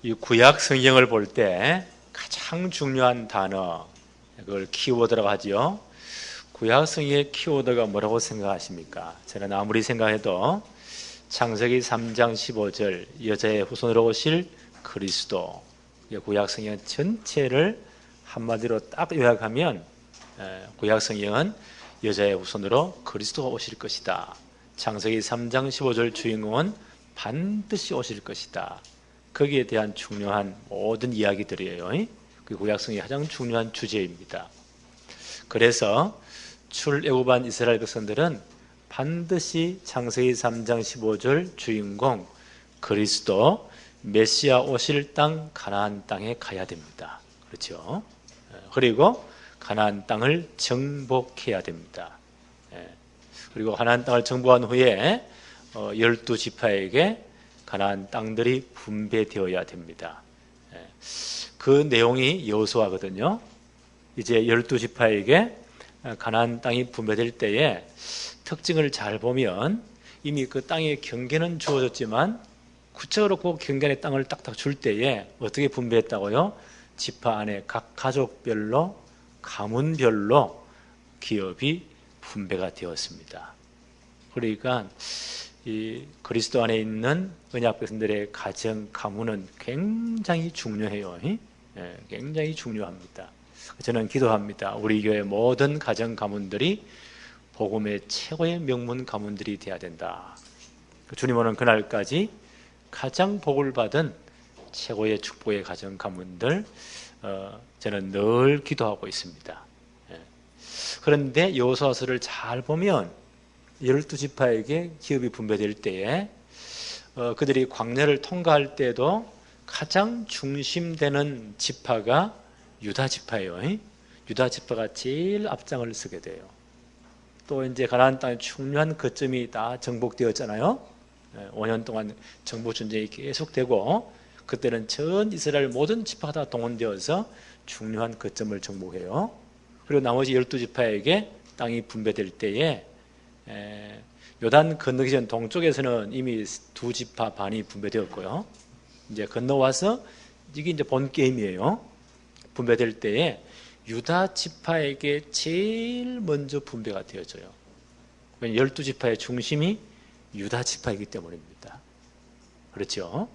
이 구약 성경을 볼 때 가장 중요한 단어, 그걸 키워드라고 하죠. 구약 성경의 키워드가 뭐라고 생각하십니까? 저는 아무리 생각해도 창세기 3장 15절 여자의 후손으로 오실 그리스도, 구약 성경 전체를 한마디로 딱 요약하면 구약 성경은 여자의 후손으로 그리스도가 오실 것이다. 창세기 3장 15절 주인공은 반드시 오실 것이다. 거기에 대한 중요한 모든 이야기들이에요. 그 구약 성경의 가장 중요한 주제입니다. 그래서 출애굽한 이스라엘 백성들은 반드시 창세기 3장 15절 주인공 그리스도 메시아 오실 땅 가나안 땅에 가야 됩니다. 그렇죠? 그리고 가나안 땅을 정복해야 됩니다. 그리고 가나안 땅을 정복한 후에 12지파에게 가나안 땅들이 분배되어야 됩니다. 그 내용이 여호수아거든요. 이제 12지파에게 가나안 땅이 분배될 때에 특징을 잘 보면 이미 그 땅의 경계는 주어졌지만 구체적으로 그 경계의 땅을 딱딱 줄 때에 어떻게 분배했다고요? 지파 안에 각 가족별로 가문별로 기업이 분배가 되었습니다. 그러니까 이 그리스도 안에 있는 언약 백성들의 가정 가문은 굉장히 중요해요. 굉장히 중요합니다. 저는 기도합니다. 우리 교회 모든 가정 가문들이 복음의 최고의 명문 가문들이 되어야 된다. 주님은 그날까지 가장 복을 받은 최고의 축복의 가정 가문들 저는 늘 기도하고 있습니다. 그런데 여호수아서를 잘 보면 12지파에게 기업이 분배될 때에 그들이 광야를 통과할 때도 가장 중심되는 지파가 유다 지파예요. 유다 지파가 제일 앞장을 서게 돼요. 또 이제 가나안 땅의 중요한 거점이 다 정복되었잖아요. 5년 동안 정복 전쟁이 계속되고 그때는 전 이스라엘 모든 지파가 다 동원되어서 중요한 거점을 정복해요. 그리고 나머지 12지파에게 땅이 분배될 때에 요단 건너기 전 동쪽에서는 이미 2지파 반이 분배되었고요. 이제 건너와서 이게 이제 본 게임이에요. 분배될 때에 유다 지파에게 제일 먼저 분배가 되어져요. 12지파의 중심이 유다 지파이기 때문입니다. 그렇죠?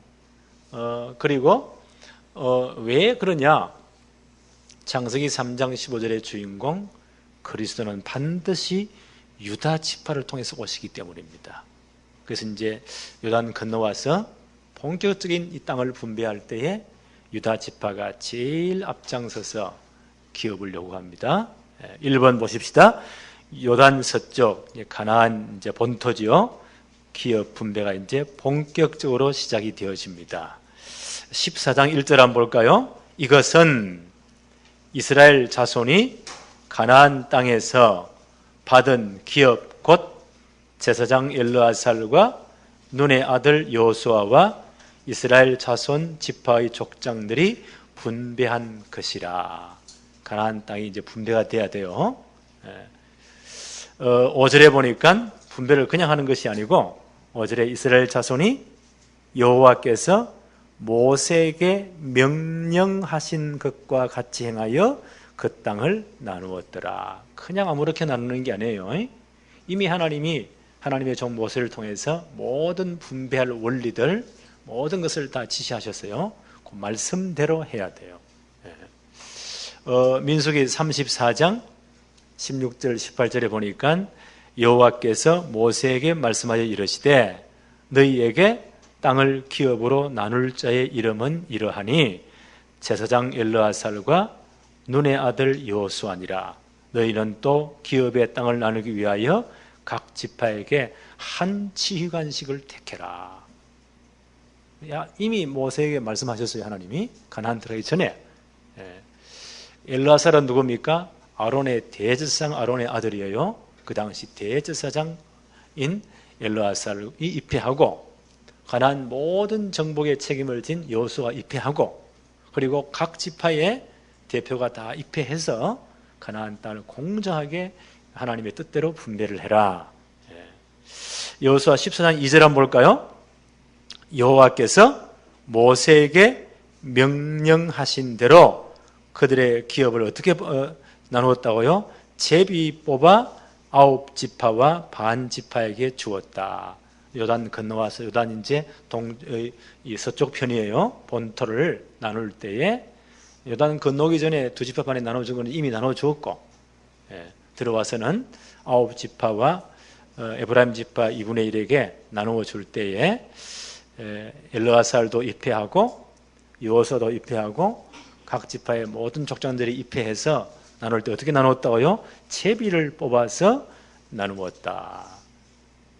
그리고 왜 그러냐? 창세기 3장 15절의 주인공 그리스도는 반드시 유다 지파를 통해서 오시기 때문입니다. 그래서 이제 요단 건너와서 본격적인 이 땅을 분배할 때에 유다 지파가 제일 앞장서서 기업을 요구합니다. 1번 보십시다. 요단 서쪽 가나안 이제 본토지요. 기업 분배가 이제 본격적으로 시작이 되어집니다. 14장 1절 한번 볼까요? 이것은 이스라엘 자손이 가나안 땅에서 받은 기업 곧 제사장 엘르아살과 눈의 아들 여호수아와 이스라엘 자손 지파의 족장들이 분배한 것이라. 가나안 땅이 이제 분배가 돼야 돼요. 5절에 보니까 분배를 그냥 하는 것이 아니고 5절에 이스라엘 자손이 여호와께서 모세에게 명령하신 것과 같이 행하여 그 땅을 나누었더라. 그냥 아무렇게 나누는 게 아니에요. 이미 하나님이 하나님의 종 모세를 통해서 모든 분배할 원리들 모든 것을 다 지시하셨어요. 그 말씀대로 해야 돼요. 민수기 34장 16절 18절에 보니까 여호와께서 모세에게 말씀하여 이르시되 너희에게 땅을 기업으로 나눌 자의 이름은 이러하니 제사장 엘르아살과 눈의 아들 여호수아니라. 너희는 또 기업의 땅을 나누기 위하여 각 지파에게 한 지휘관식을 택해라. 이미 모세에게 말씀하셨어요. 하나님이 가나안 들어가기 전에. 엘르아살은 누굽니까? 아론의 대제사장 아론의 아들이에요. 그 당시 대제사장인 엘르아살이 입회하고 가나안 모든 정복의 책임을 진 여호수아가 입회하고 그리고 각 지파의 대표가 다 입회해서 가나안 땅을 공정하게 하나님의 뜻대로 분배를 해라. 여호수아 14장 2절 한번 볼까요? 여호와께서 모세에게 명령하신 대로 그들의 기업을 어떻게 나누었다고요? 제비 뽑아 9지파와 반 지파에게 주었다. 요단 건너와서, 요단 이제 이 서쪽 편이에요. 본토를 나눌 때에 요단 건너기 전에 2지파 반에 나눠준 건 이미 나눠주었고, 들어와서는 9지파와 에브라임 지파 2분의 1에게 나누어 줄 때에 엘르아살도 입회하고 여호수아도 입회하고 각 지파의 모든 족장들이 입회해서 나눌 때 어떻게 나누었다고요? 제비를 뽑아서 나누었다.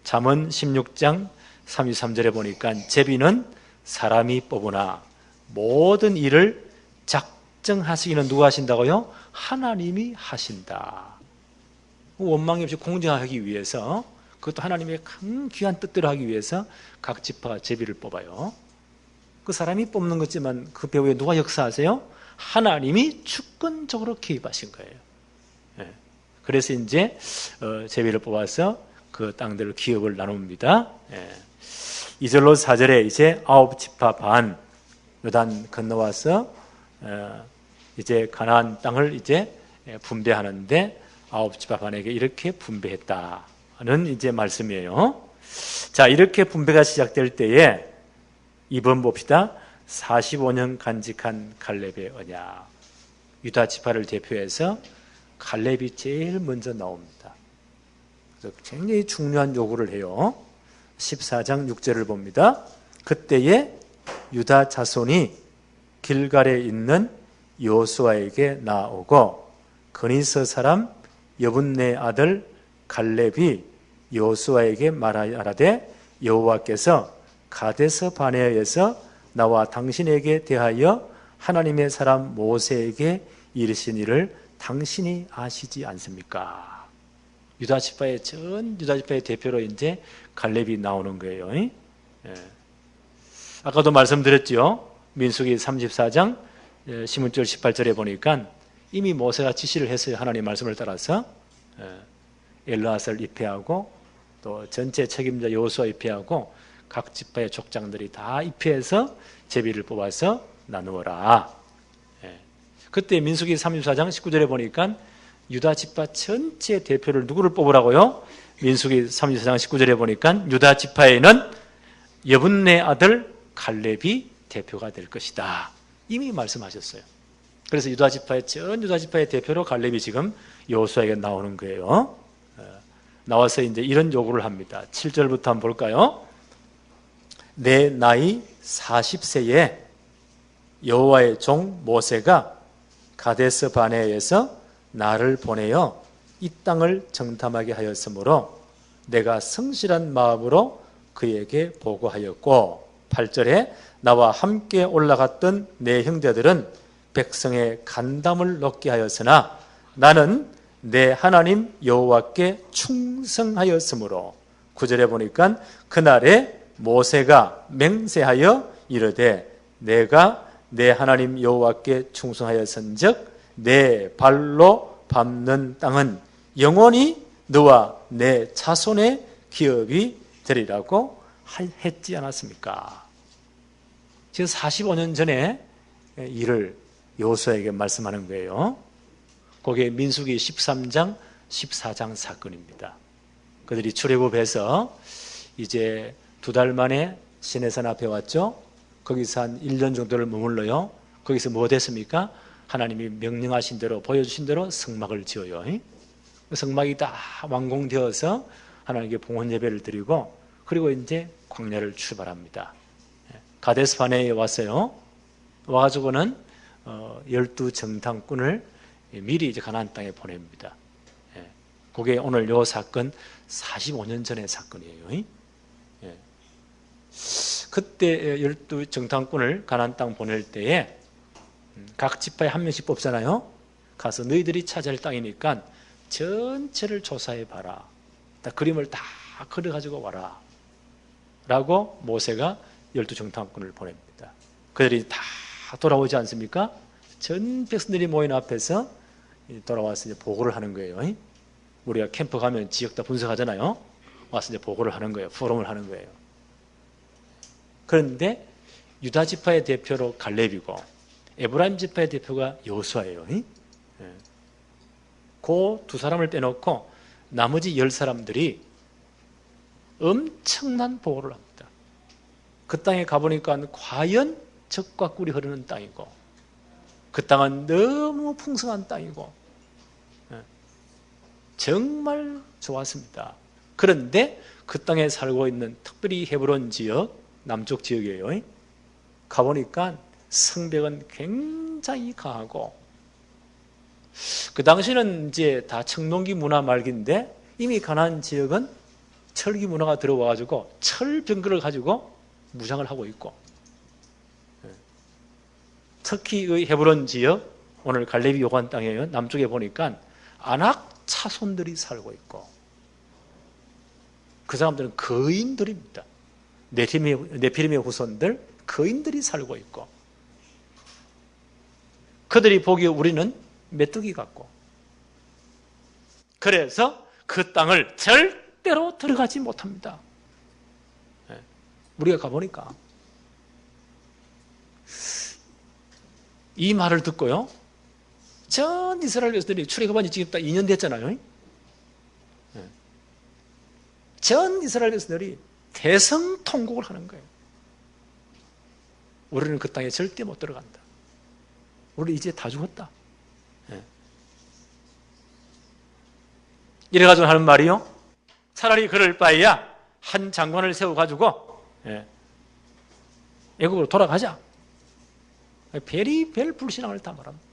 잠언 16장 33절에 보니까 제비는 사람이 뽑으나 모든 일을 작정하시기는 누가 하신다고요? 하나님이 하신다. 원망이 없이 공정하기 위해서, 그것도 하나님의 큰 귀한 뜻대로 하기 위해서 각 지파가 제비를 뽑아요. 그 사람이 뽑는 거지만 그 배후에 누가 역사하세요? 하나님이 주권적으로 개입하신 거예요. 그래서 이제 제비를 뽑아서 그 땅들을 기업을 나눕니다. 2절로 4절에 이제 9지파 반 요단 건너와서 이제 가나안 땅을 이제 분배하는데 9지파 반에게 이렇게 분배했다는 이제 말씀이에요. 자, 이렇게 분배가 시작될 때에 2번 봅시다. 45년 간직한 갈렙의 언약. 유다 지파를 대표해서 갈렙이 제일 먼저 나옵니다. 그래서 굉장히 중요한 요구를 해요. 14장 6절을 봅니다. 그때에 유다 자손이 길갈에 있는 여호수아에게 나오고 그니서 사람 여분네 아들 갈렙이 여호수아에게 말하되 여호와께서 가데스 바네아에서 나와 당신에게 대하여 하나님의 사람 모세에게 이르신 일을 당신이 아시지 않습니까? 유다 지파의 대표로 이제 갈렙이 나오는 거예요. 아까도 말씀드렸죠. 민수기 34장 16절 18절에 보니까 이미 모세가 지시를 했어요. 하나님 말씀을 따라서 엘르아살 입회하고 또 전체 책임자 여호수아 입회하고 각 지파의 족장들이 다 입회해서 제비를 뽑아서 나누어라. 그때 민수기 34장 19절에 보니까 유다 지파 전체 대표를 누구를 뽑으라고요? 민수기 34장 19절에 보니까 유다 지파에는 여분네 아들 갈렙이 대표가 될 것이다. 이미 말씀하셨어요. 그래서 유다 지파의 대표로 갈렙이 지금 여호수아에게 나오는 거예요. 나와서 이제 이런 요구를 합니다. 7절부터 한번 볼까요? 내 나이 40세에 여호와의 종 모세가 가데스 바네아에서 나를 보내어 이 땅을 정탐하게 하였으므로 내가 성실한 마음으로 그에게 보고하였고 8절에 나와 함께 올라갔던 내 형제들은 백성의 간담을 넣게 하였으나 나는 내 하나님 여호와께 충성하였으므로 9절에 보니까 그날에 모세가 맹세하여 이르되 내가 내 하나님 여호와께 충성하였은즉 내 발로 밟는 땅은 영원히 너와 내 자손의 기업이 되리라고 했지 않았습니까? 지금 45년 전에 일을 여호수아에게 말씀하는 거예요. 그게 민수기 13장, 14장 사건입니다. 그들이 출애굽해서 이제 2달 만에 시내산 앞에 왔죠. 거기서 한 1년 정도를 머물러요. 거기서 뭐 됐습니까? 하나님이 명령하신 대로 보여주신 대로 성막을 지어요. 성막이 다 완공되어서 하나님께 봉헌 예배를 드리고 그리고 이제 광야를 출발합니다. 가데스 바네아에 왔어요. 와가지고는 12정탐꾼을 미리 이제 가나안 땅에 보냅니다. 그게 오늘 요 사건 45년 전의 사건이에요. 그때 12정탐꾼을 가나안 땅 보낼 때에 각 지파에 한 명씩 뽑잖아요. 가서 너희들이 차지할 땅이니까 전체를 조사해 봐라. 그림을 다 그려가지고 와라. 라고 모세가 12정탐꾼을 보냅니다. 그들이 다 돌아오지 않습니까? 전 백성들이 모인 앞에서 돌아와서 이제 보고를 하는 거예요. 우리가 캠프 가면 지역 다 분석하잖아요. 와서 이제 보고를 하는 거예요. 포럼을 하는 거예요. 그런데 유다 지파의 대표로 갈렙이고 에브라임 지파의 대표가 여호수아예요. 그 두 사람을 빼놓고 나머지 10사람들이 엄청난 보호를 합니다. 그 땅에 가보니까 과연 젖과 꿀이 흐르는 땅이고 그 땅은 너무 풍성한 땅이고 정말 좋았습니다. 그런데 그 땅에 살고 있는 특별히 헤브론 지역, 남쪽 지역이에요. 가보니까 성벽은 굉장히 강하고 그 당시는 이제 다 청동기 문화 말기인데 이미 가나안 지역은 철기 문화가 들어와가지고 철병거를 가지고 무장을 하고 있고 특히 의 헤브론 지역, 오늘 갈렙이 요구한 땅이에요. 남쪽에 보니까 아낙 차손들이 살고 있고 그 사람들은 거인들입니다. 네피림의 후손들, 거인들이 살고 있고 그들이 보기에 우리는 메뚜기 같고 그래서 그 땅을 절대로 들어가지 못합니다. 우리가 가보니까 이 말을 듣고요. 전 이스라엘 백성들이 출애굽한 지 지금 딱 2년 됐잖아요. 전 이스라엘 백성들이 대성통곡을 하는 거예요. 우리는 그 땅에 절대 못 들어간다. 우리 이제 다 죽었다. 이래가지고 하는 말이요. 차라리 그럴 바에야 한 장관을 세워가지고 애국으로 돌아가자. 별 불신앙을 다 말합니다.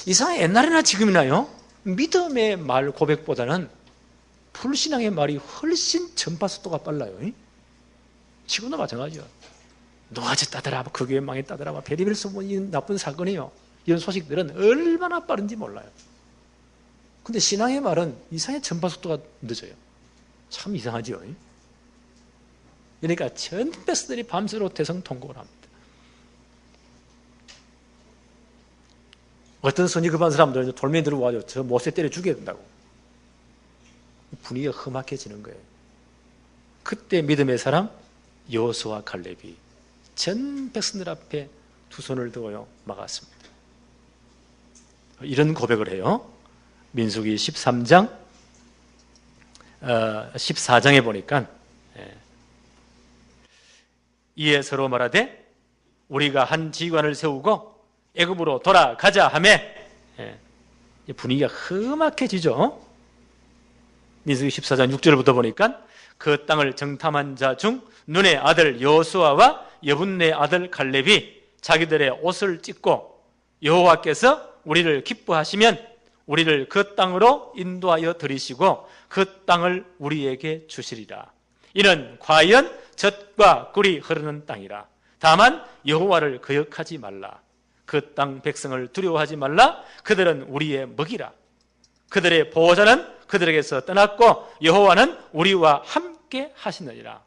이상하게 옛날이나 지금이나요. 믿음의 말 고백보다는 불신앙의 말이 훨씬 전파 속도가 빨라요. 지금도 마찬가지죠. 노아졌다더라, 그 교회 망했다더라, 별의별 소문이 나쁜 사건이요. 이런 소식들은 얼마나 빠른지 몰라요. 근데 신앙의 말은 이상하게 전파 속도가 늦어요. 참 이상하죠. 그러니까 전 백성들이 밤새도록 대성통곡을 합니다. 어떤 선이 급한 사람들은 돌멩이 들고 저 모세 때려 죽여야 된다고. 분위기가 험악해지는 거예요. 그때 믿음의 사람 여호수아와 갈렙이 전 백성들 앞에 두 손을 들고요 막았습니다. 이런 고백을 해요. 민수기 13장 14장에 보니까 이에 서로 말하되 우리가 한 지휘관을 세우고 애굽으로 돌아가자 하며 분위기가 험악해지죠. 민수기 14장 6절부터 보니까 그 땅을 정탐한 자 중 눈의 아들 여호수아와 여분네 아들 갈렙이 자기들의 옷을 찢고 여호와께서 우리를 기뻐하시면 우리를 그 땅으로 인도하여 들이시고 그 땅을 우리에게 주시리라. 이는 과연 젖과 꿀이 흐르는 땅이라. 다만 여호와를 거역하지 말라. 그 땅 백성을 두려워하지 말라. 그들은 우리의 먹이라. 그들의 보호자는 그들에게서 떠났고 여호와는 우리와 함께 하시느니라.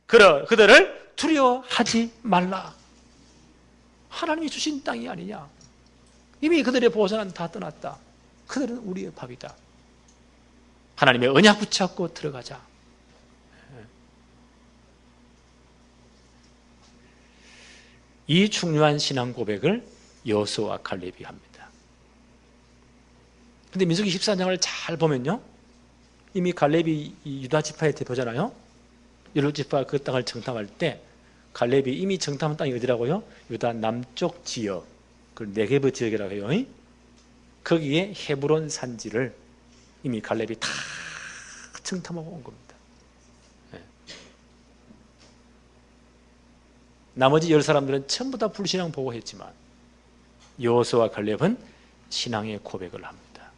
그들을 두려워하지 말라. 하나님이 주신 땅이 아니냐. 이미 그들의 보호자는 다 떠났다. 그들은 우리의 밥이다. 하나님의 언약 붙잡고 들어가자. 이 중요한 신앙 고백을 여호수아와 갈렙이 합니다. 근데 민수기 14장을 잘 보면요. 이미 갈렙이 유다 지파의 대표잖아요. 유다 지파가 그 땅을 정탐할 때 갈렙이 이미 정탐한 땅이 어디라고요? 유다 남쪽 지역, 그 네게브 지역이라고 해요. 거기에 헤브론 산지를 이미 갈렙이 다 정탐하고 온 겁니다. 나머지 10사람들은 전부 다 불신앙 보고했지만 여호수아와 갈렙은 신앙의 고백을 합니다.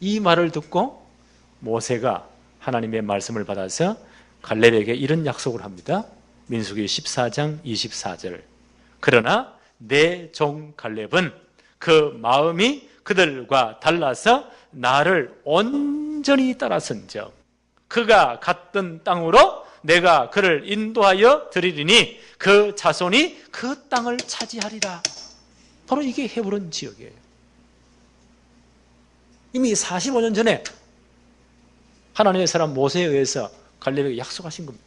이 말을 듣고 모세가 하나님의 말씀을 받아서 갈렙에게 이런 약속을 합니다. 민수기 14장 24절. 그러나 내 종 갈렙은 그 마음이 그들과 달라서 나를 온전히 따라선즉 그가 갔던 땅으로 내가 그를 인도하여 드리리니 그 자손이 그 땅을 차지하리라. 바로 이게 헤브론 지역이에요. 이미 45년 전에 하나님의 사람 모세에 의해서 갈렙에게 약속하신 겁니다.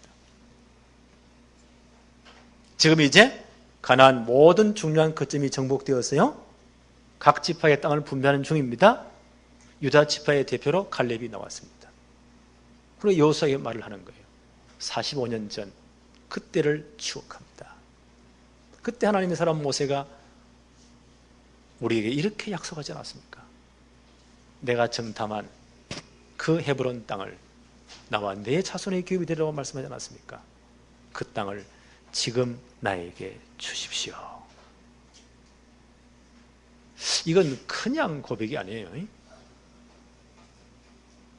지금 이제 가나안 모든 중요한 거점이 정복되었어요. 각 지파의 땅을 분배하는 중입니다. 유다 지파의 대표로 갈렙이 나왔습니다. 그리고 여호수아에게 말을 하는 거예요. 45년 전 그때를 추억합니다. 그때 하나님의 사람 모세가 우리에게 이렇게 약속하지 않았습니까? 내가 정탐한 그 헤브론 땅을 나와 내 자손의 기업이 되라고 말씀하지 않았습니까? 그 땅을 지금 나에게 주십시오. 이건 그냥 고백이 아니에요.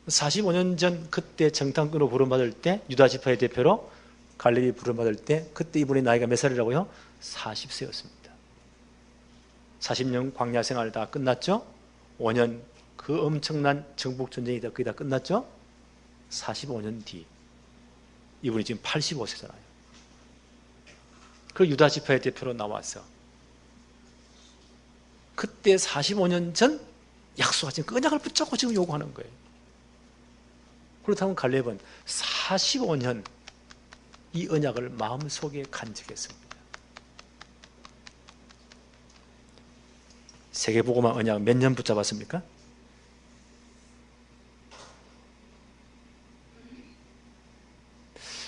45년 전 그때 정탐꾼으로 부름받을 때, 유다 지파의 대표로 갈렙이 부름받을 때 그때 이분의 나이가 몇 살이라고요? 40세였습니다. 40년 광야 생활 다 끝났죠? 5년 그 엄청난 정복전쟁이 거의 다 끝났죠? 45년 뒤 이분이 지금 85세잖아요. 그 유다 지파의 대표로 나와서 그때 45년 전 약속하신 그 언약을 붙잡고 지금 요구하는 거예요. 그렇다면 갈렙은 45년 이 언약을 마음속에 간직했습니다. 세계복음화 언약 몇 년 붙잡았습니까?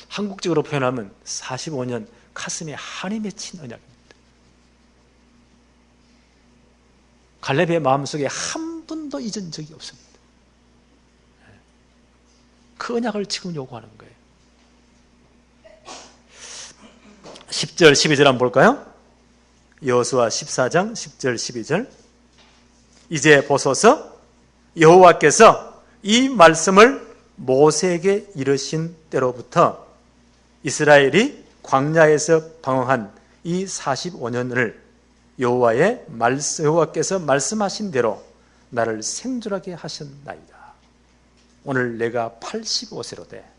한국적으로 표현하면 45년 가슴에 한이 맺힌 언약입니다. 갈렙의 마음속에 한 번도 잊은 적이 없습니다. 그 언약을 지금 요구하는 거예요. 10절 12절 한번 볼까요? 여호수아 14장 10절 12절 이제 보소서 여호와께서 이 말씀을 모세에게 이르신 때로부터 이스라엘이 광야에서 방황한 이 45년을 여호와께서 말씀하신 대로 나를 생존하게 하셨나이다. 오늘 내가 85세로 돼.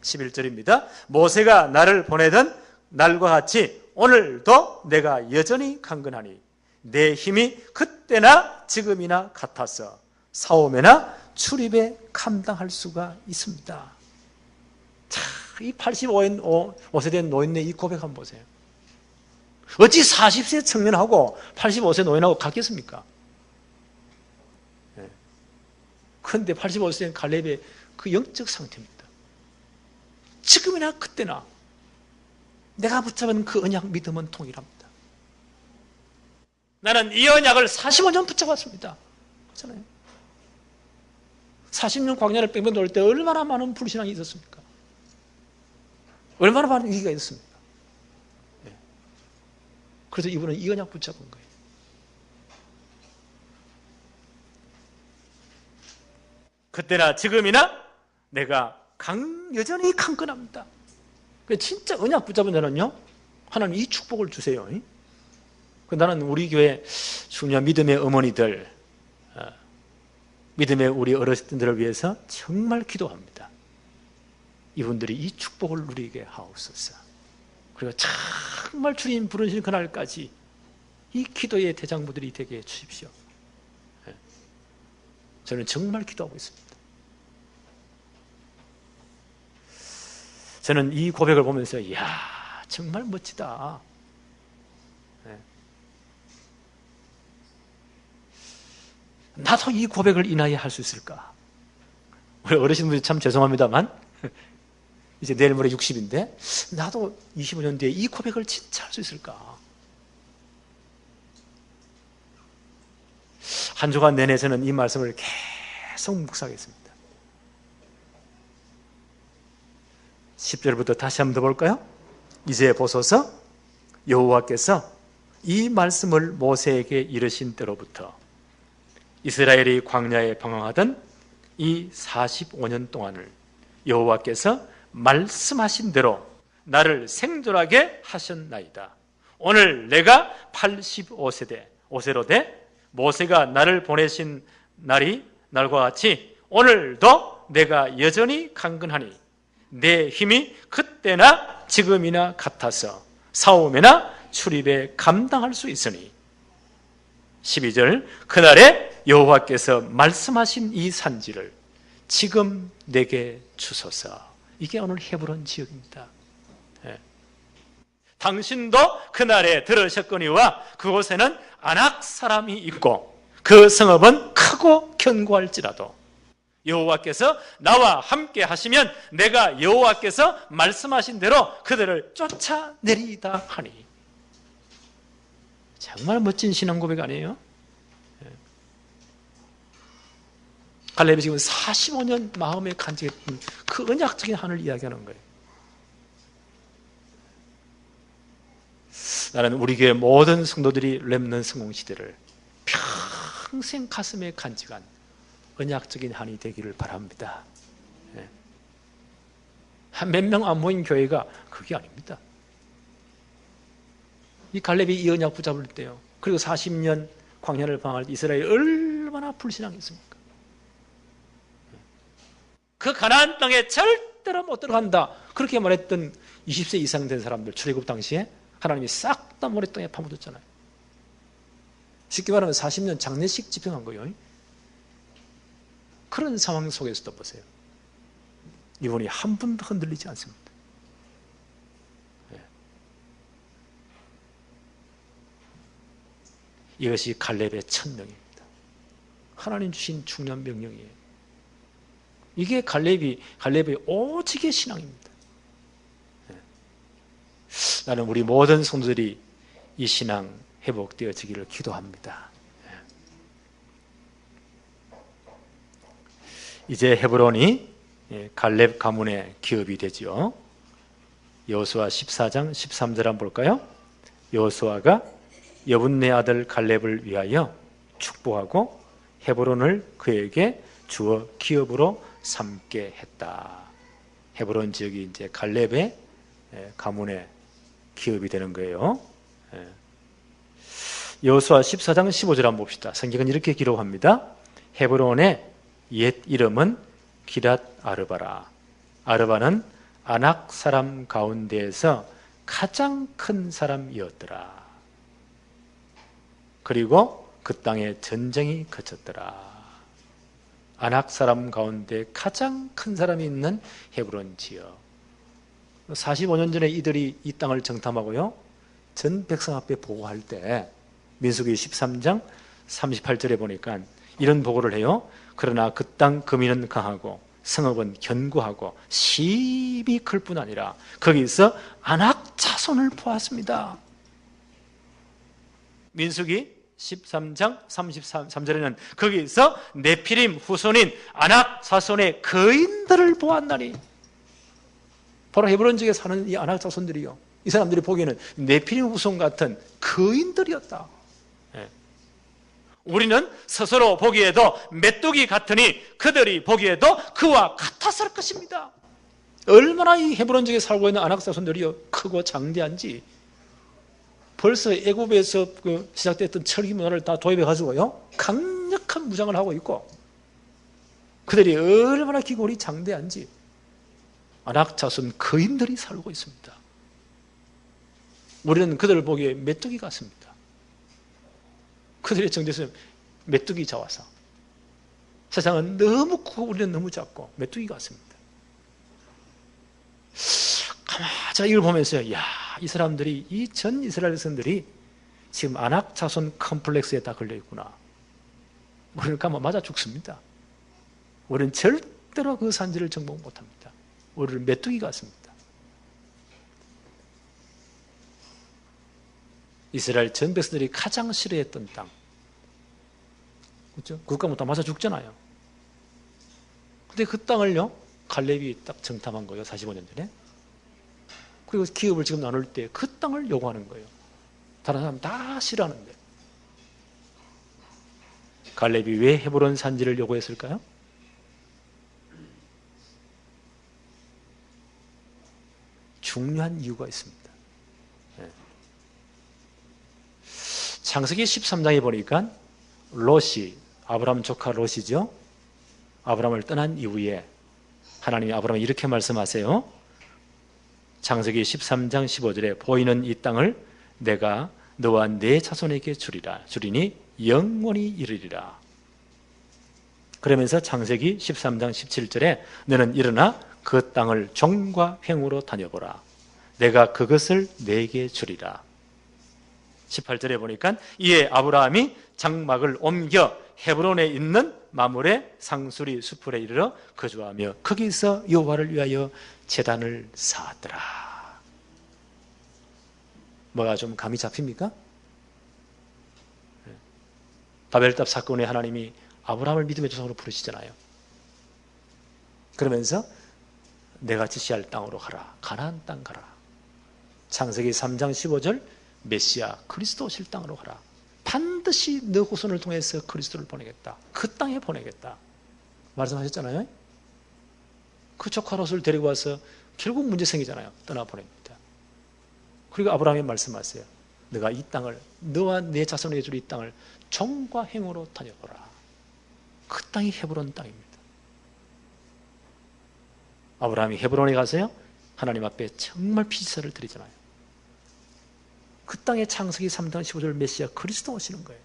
11절입니다. 모세가 나를 보내던 날과 같이 오늘도 내가 여전히 강건하니 내 힘이 그때나 지금이나 같아서 싸움에나 출입에 감당할 수가 있습니다. 자, 이 85세 된 노인의 이 고백 한번 보세요. 어찌 40세 청년하고 85세 노인하고 같겠습니까? 그런데 85세인 갈렙의 그 영적 상태입니다. 지금이나 그때나 내가 붙잡은 그 언약 믿음은 동일합니다. 나는 이 언약을 45년 붙잡았습니다. 그렇잖아요. 40년 광야를 뺑뺑 돌 때 얼마나 많은 불신앙이 있었습니까? 얼마나 많은 위기가 있었습니까? 네. 그래서 이분은 이 언약 붙잡은 거예요. 그때나 지금이나 내가 여전히 강건합니다. 진짜 언약 붙잡은 자는요, 하나님 이 축복을 주세요. 나는 우리 교회 중요한 믿음의 어머니들, 믿음의 우리 어르신들을 위해서 정말 기도합니다. 이분들이 이 축복을 누리게 하옵소서. 그리고 정말 주님 부르신 그날까지 이 기도의 대장부들이 되게 해 주십시오. 저는 정말 기도하고 있습니다. 저는 이 고백을 보면서 이야, 정말 멋지다. 나도 이 고백을 이 나이에 할 수 있을까? 우리 어르신분들 참 죄송합니다만 이제 내일 모레 60인데 나도 25년 뒤에 이 고백을 진짜 할 수 있을까? 한 주간 내내 저는 이 말씀을 계속 묵상했습니다. 10절부터 다시 한번 더 볼까요? 이제 보소서 여호와께서 이 말씀을 모세에게 이르신 때로부터 이스라엘이 광야에 방황하던 이 45년 동안을 여호와께서 말씀하신 대로 나를 생존하게 하셨나이다. 오늘 내가 85세로 돼 모세가 나를 보내신 날과 같이 오늘도 내가 여전히 강건하니 내 힘이 그때나 지금이나 같아서 싸움에나 출입에 감당할 수 있으니 12절 그날에 여호와께서 말씀하신 이 산지를 지금 내게 주소서. 이게 오늘 헤브론 지역입니다. 당신도 그날에 들으셨거니와 그곳에는 아낙 사람이 있고 그 성읍은 크고 견고할지라도 여호와께서 나와 함께 하시면 내가 여호와께서 말씀하신 대로 그들을 쫓아내리다 하니. 정말 멋진 신앙 고백 아니에요? 갈렙이 지금 45년 마음에 간직했던 그 언약적인 하늘을 이야기하는 거예요. 나는 우리 교회 모든 성도들이 렘넌트 성공시대를 평생 가슴에 간직한 언약적인 한이 되기를 바랍니다. 한 몇 명 안 모인 교회가 그게 아닙니다. 이 갈렙이 이 언약 붙잡을 때요, 그리고 40년 광야를 방황할 때 이스라엘이 얼마나 불신앙했습니까? 그 가나안 땅에 절대로 못 들어간다 그렇게 말했던 20세 이상 된 사람들, 출애굽 당시에 하나님이 싹 다 모래땅에 파묻었잖아요. 쉽게 말하면 40년 장례식 집행한 거예요. 그런 상황 속에서도 보세요, 이분이 한 번도 흔들리지 않습니다. 이것이 갈렙의 천명입니다. 하나님 주신 중요한 명령이에요. 이게 갈렙의 오직의 신앙입니다. 나는 우리 모든 성도들이 이 신앙 회복되어지기를 기도합니다. 이제 헤브론이 갈렙 가문의 기업이 되지요. 여호수아 14장 13절 한번 볼까요? 여호수아가 여분네 아들 갈렙을 위하여 축복하고 헤브론을 그에게 주어 기업으로 삼게 했다. 헤브론 지역이 이제 갈렙의 가문의 기업이 되는 거예요. 여호수아 14장 15절 한번 봅시다. 성경은 이렇게 기록합니다. 헤브론의 옛 이름은 기랏 아르바라. 아르바는 아낙 사람 가운데에서 가장 큰 사람이었더라. 그리고 그 땅에 전쟁이 그쳤더라. 아낙 사람 가운데 가장 큰 사람이 있는 헤브론 지역. 45년 전에 이들이 이 땅을 정탐하고요, 전 백성 앞에 보고할 때 민수기 13장 38절에 보니까 이런 보고를 해요. 그러나 그 땅 거민은 강하고 성읍은 견고하고 시비 클 뿐 아니라 거기서 아낙 자손을 보았습니다. 민수기 13장 33절에는 거기서 네피림 후손인 아낙 자손의 거인들을 보았나니, 바로 헤브론 지역에 사는 이 아낙 자손들이요, 이 사람들이 보기에는 네피림 후손 같은 거인들이었다. 우리는 스스로 보기에도 메뚜기 같으니 그들이 보기에도 그와 같았을 것입니다. 얼마나 이 헤브론 지역에 살고 있는 아낙 자손들이 크고 장대한지, 벌써 애굽에서 시작됐던 철기 문화를 다 도입해 가지고요, 강력한 무장을 하고 있고, 그들이 얼마나 기골이 장대한지 아낙 자손 거인들이 살고 있습니다. 우리는 그들을 보기에 메뚜기 같습니다. 그들의 정체성은 메뚜기 자와사. 세상은 너무 크고 우리는 너무 작고 메뚜기 같습니다. 가만히 이걸 보면서 이 사람들이, 이 전 이스라엘 백성들이 지금 아낙 자손 컴플렉스에 다 걸려 있구나. 우리는 가만 맞아 죽습니다. 우리는 절대로 그 산지를 정복 못합니다. 우리는 메뚜기 같습니다. 이스라엘 전 백성들이 가장 싫어했던 땅, 그렇죠? 그것과 다 맞아 죽잖아요. 근데 그 땅을요, 갈렙이 딱 정탐한 거예요, 45년 전에. 그리고 기업을 지금 나눌 때 그 땅을 요구하는 거예요. 다른 사람 다 싫어하는데. 갈렙이 왜 헤브론 산지를 요구했을까요? 중요한 이유가 있습니다. 창세기 13장에 보니까 롯이, 아브라함 조카 롯이죠, 아브라함을 떠난 이후에 하나님이 아브라함에 이렇게 말씀하세요. 창세기 13장 15절에 보이는 이 땅을 내가 너와 네 자손에게 주리니 영원히 이르리라. 그러면서 창세기 13장 17절에 너는 일어나 그 땅을 종과 횡으로 다녀보라. 내가 그것을 내게 주리라. 18절에 보니까 이에 아브라함이 장막을 옮겨 헤브론에 있는 마므레 상수리 숲에 이르러 거주하며 거기서 여호와를 위하여 제단을 쌓았더라. 뭐가 좀 감이 잡힙니까? 바벨탑 사건에 하나님이 아브라함을 믿음의 조상으로 부르시잖아요. 그러면서 내가 지시할 땅으로 가라. 가나안 땅 가라. 창세기 3장 15절 메시아 그리스도 오실 땅으로 가라. 반드시 너 후손을 통해서 그리스도를 보내겠다. 그 땅에 보내겠다. 말씀하셨잖아요. 그 조카 롯을 데리고 와서 결국 문제 생기잖아요. 떠나보냅니다. 그리고 아브라함이 말씀하세요. 너가 이 땅을, 너와 내 자손에게 줄 이 땅을 종과 행으로 다녀보라. 그 땅이 헤브론 땅입니다. 아브라함이 헤브론에 가서요, 하나님 앞에 정말 피지사를 드리잖아요. 그 땅에 창세기 3장 15절 메시아 그리스도 오시는 거예요.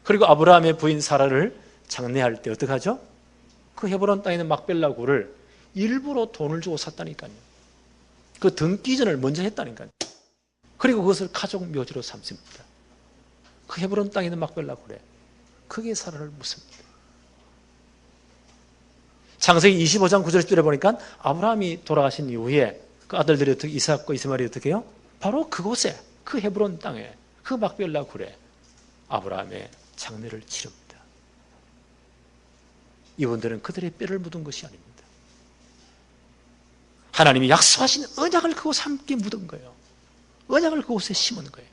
그리고 아브라함의 부인 사라를 장례할 때 어떻게 하죠? 그 헤브론 땅에 있는 막벨라 굴을 일부러 돈을 주고 샀다니까요. 그 등기전을 먼저 했다니까요. 그리고 그것을 가족 묘지로 삼습니다. 그 헤브론 땅에 있는 막벨라 굴에 그게 사라를 묻습니다. 창세기 25장 9절 10절에 보니까 아브라함이 돌아가신 이후에 그 아들들이 어떻게, 이삭과 이스마엘이 어떻게 해요? 바로 그곳에, 그 헤브론 땅에, 그 막벨라 굴에 아브라함의 장례를 치릅니다. 이분들은 그들의 뼈를 묻은 것이 아닙니다. 하나님이 약속하신 언약을 그곳에 함께 묻은 거예요. 언약을 그곳에 심은 거예요.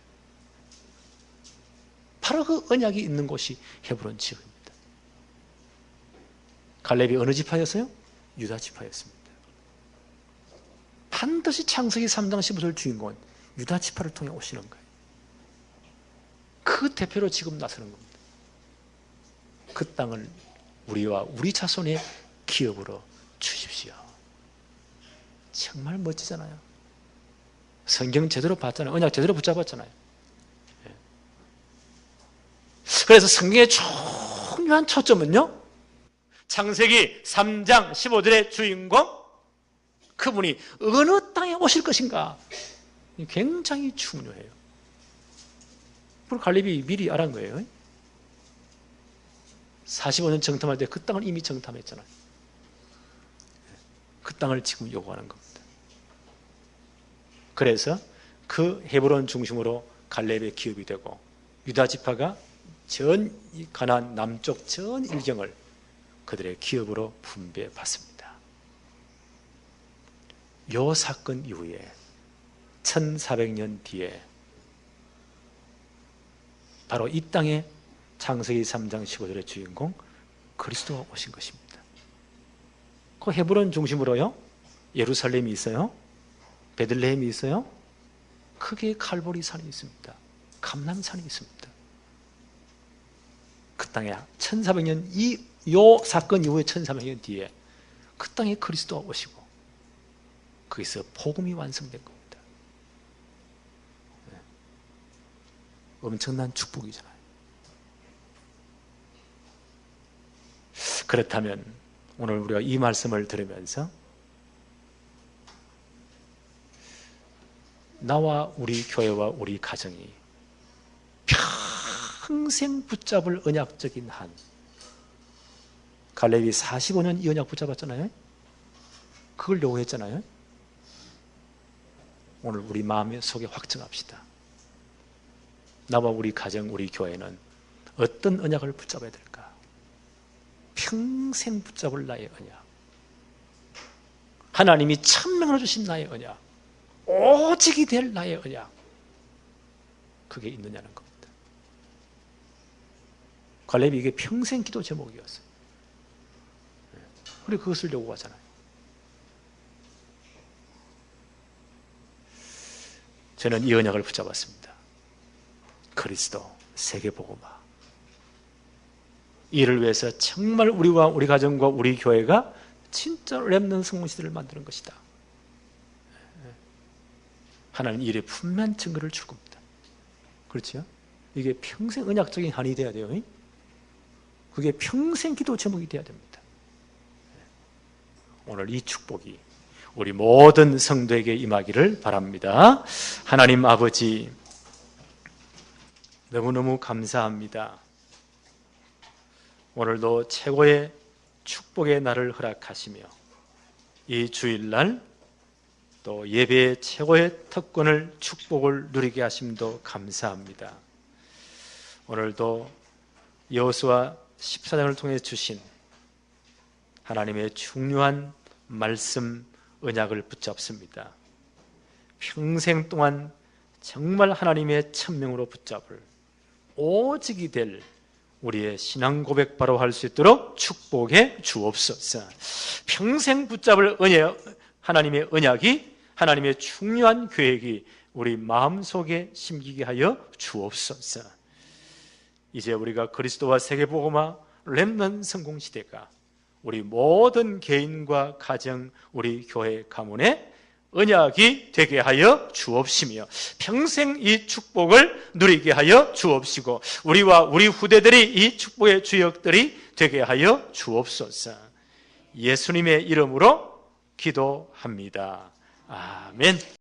바로 그 언약이 있는 곳이 헤브론 지역입니다. 갈렙이 어느 지파였어요? 유다 지파였습니다. 반드시 창세기 3장 15절 주인공은 유다 지파를 통해 오시는 거예요. 그 대표로 지금 나서는 겁니다. 그 땅을 우리와 우리 자손의 기업으로 주십시오. 정말 멋지잖아요. 성경 제대로 봤잖아요. 언약 제대로 붙잡았잖아요. 그래서 성경의 중요한 초점은요, 창세기 3장 15절의 주인공, 그분이 어느 땅에 오실 것인가 굉장히 중요해요. 그걸 갈렙이 미리 알은 거예요. 45년 정탐할 때 그 땅을 이미 정탐했잖아요. 그 땅을 지금 요구하는 겁니다. 그래서 그 헤브론 중심으로 갈렙의 기업이 되고 유다 지파가 전 가나안 남쪽 전 일경을 그들의 기업으로 분배받습니다. 요 사건 이후에 1400년 뒤에 바로 이 땅에 창세기 3장 15절의 주인공 그리스도가 오신 것입니다. 그 헤브론 중심으로요, 예루살렘이 있어요, 베들레헴이 있어요, 크게 칼보리 산이 있습니다. 감람산이 있습니다. 그 땅에 1400년, 요 사건 이후에 1400년 뒤에 그 땅에 그리스도가 오시고 거기서 복음이 완성된 겁니다. 엄청난 축복이잖아요. 그렇다면 오늘 우리가 이 말씀을 들으면서 나와 우리 교회와 우리 가정이 평생 붙잡을 언약적인 한, 갈렙이 45년 이 언약 붙잡았잖아요. 그걸 요구했잖아요. 오늘 우리 마음 속에 확증합시다. 나와 우리 가정, 우리 교회는 어떤 언약을 붙잡아야 될까? 평생 붙잡을 나의 언약, 하나님이 천명을 주신 나의 언약, 오직이 될 나의 언약, 그게 있느냐는 겁니다. 갈렙이 이게 평생 기도 제목이었어요. 그리고 그것을 요구하잖아요. 저는 이 언약을 붙잡았습니다. 그리스도 세계복음화, 이를 위해서 정말 우리와 우리 가정과 우리 교회가 진짜 렘넌트 성공시대를 만드는 것이다. 하나님 이 일에 분명한 증거를 줄 겁니다. 그렇죠? 이게 평생 언약적인 한이 돼야 돼요. 그게 평생 기도 제목이 돼야 됩니다. 오늘 이 축복이 우리 모든 성도에게 임하기를 바랍니다. 하나님 아버지, 너무너무 감사합니다. 오늘도 최고의 축복의 날을 허락하시며 이 주일날 또 예배의 최고의 특권을 축복을 누리게 하심도 감사합니다. 오늘도 여호수아 14장을 통해 주신 하나님의 중요한 말씀 언약을 붙잡습니다. 평생 동안 정말 하나님의 천명으로 붙잡을 오직이 될 우리의 신앙 고백 바로 할 수 있도록 축복해 주옵소서. 평생 붙잡을 하나님의 언약이, 하나님의 중요한 계획이 우리 마음속에 심기게 하여 주옵소서. 이제 우리가 그리스도와 세계복음화 렘넌트 성공시대가 우리 모든 개인과 가정, 우리 교회 가문에 언약이 되게 하여 주옵시며 평생 이 축복을 누리게 하여 주옵시고 우리와 우리 후대들이 이 축복의 주역들이 되게 하여 주옵소서. 예수님의 이름으로 기도합니다. 아멘.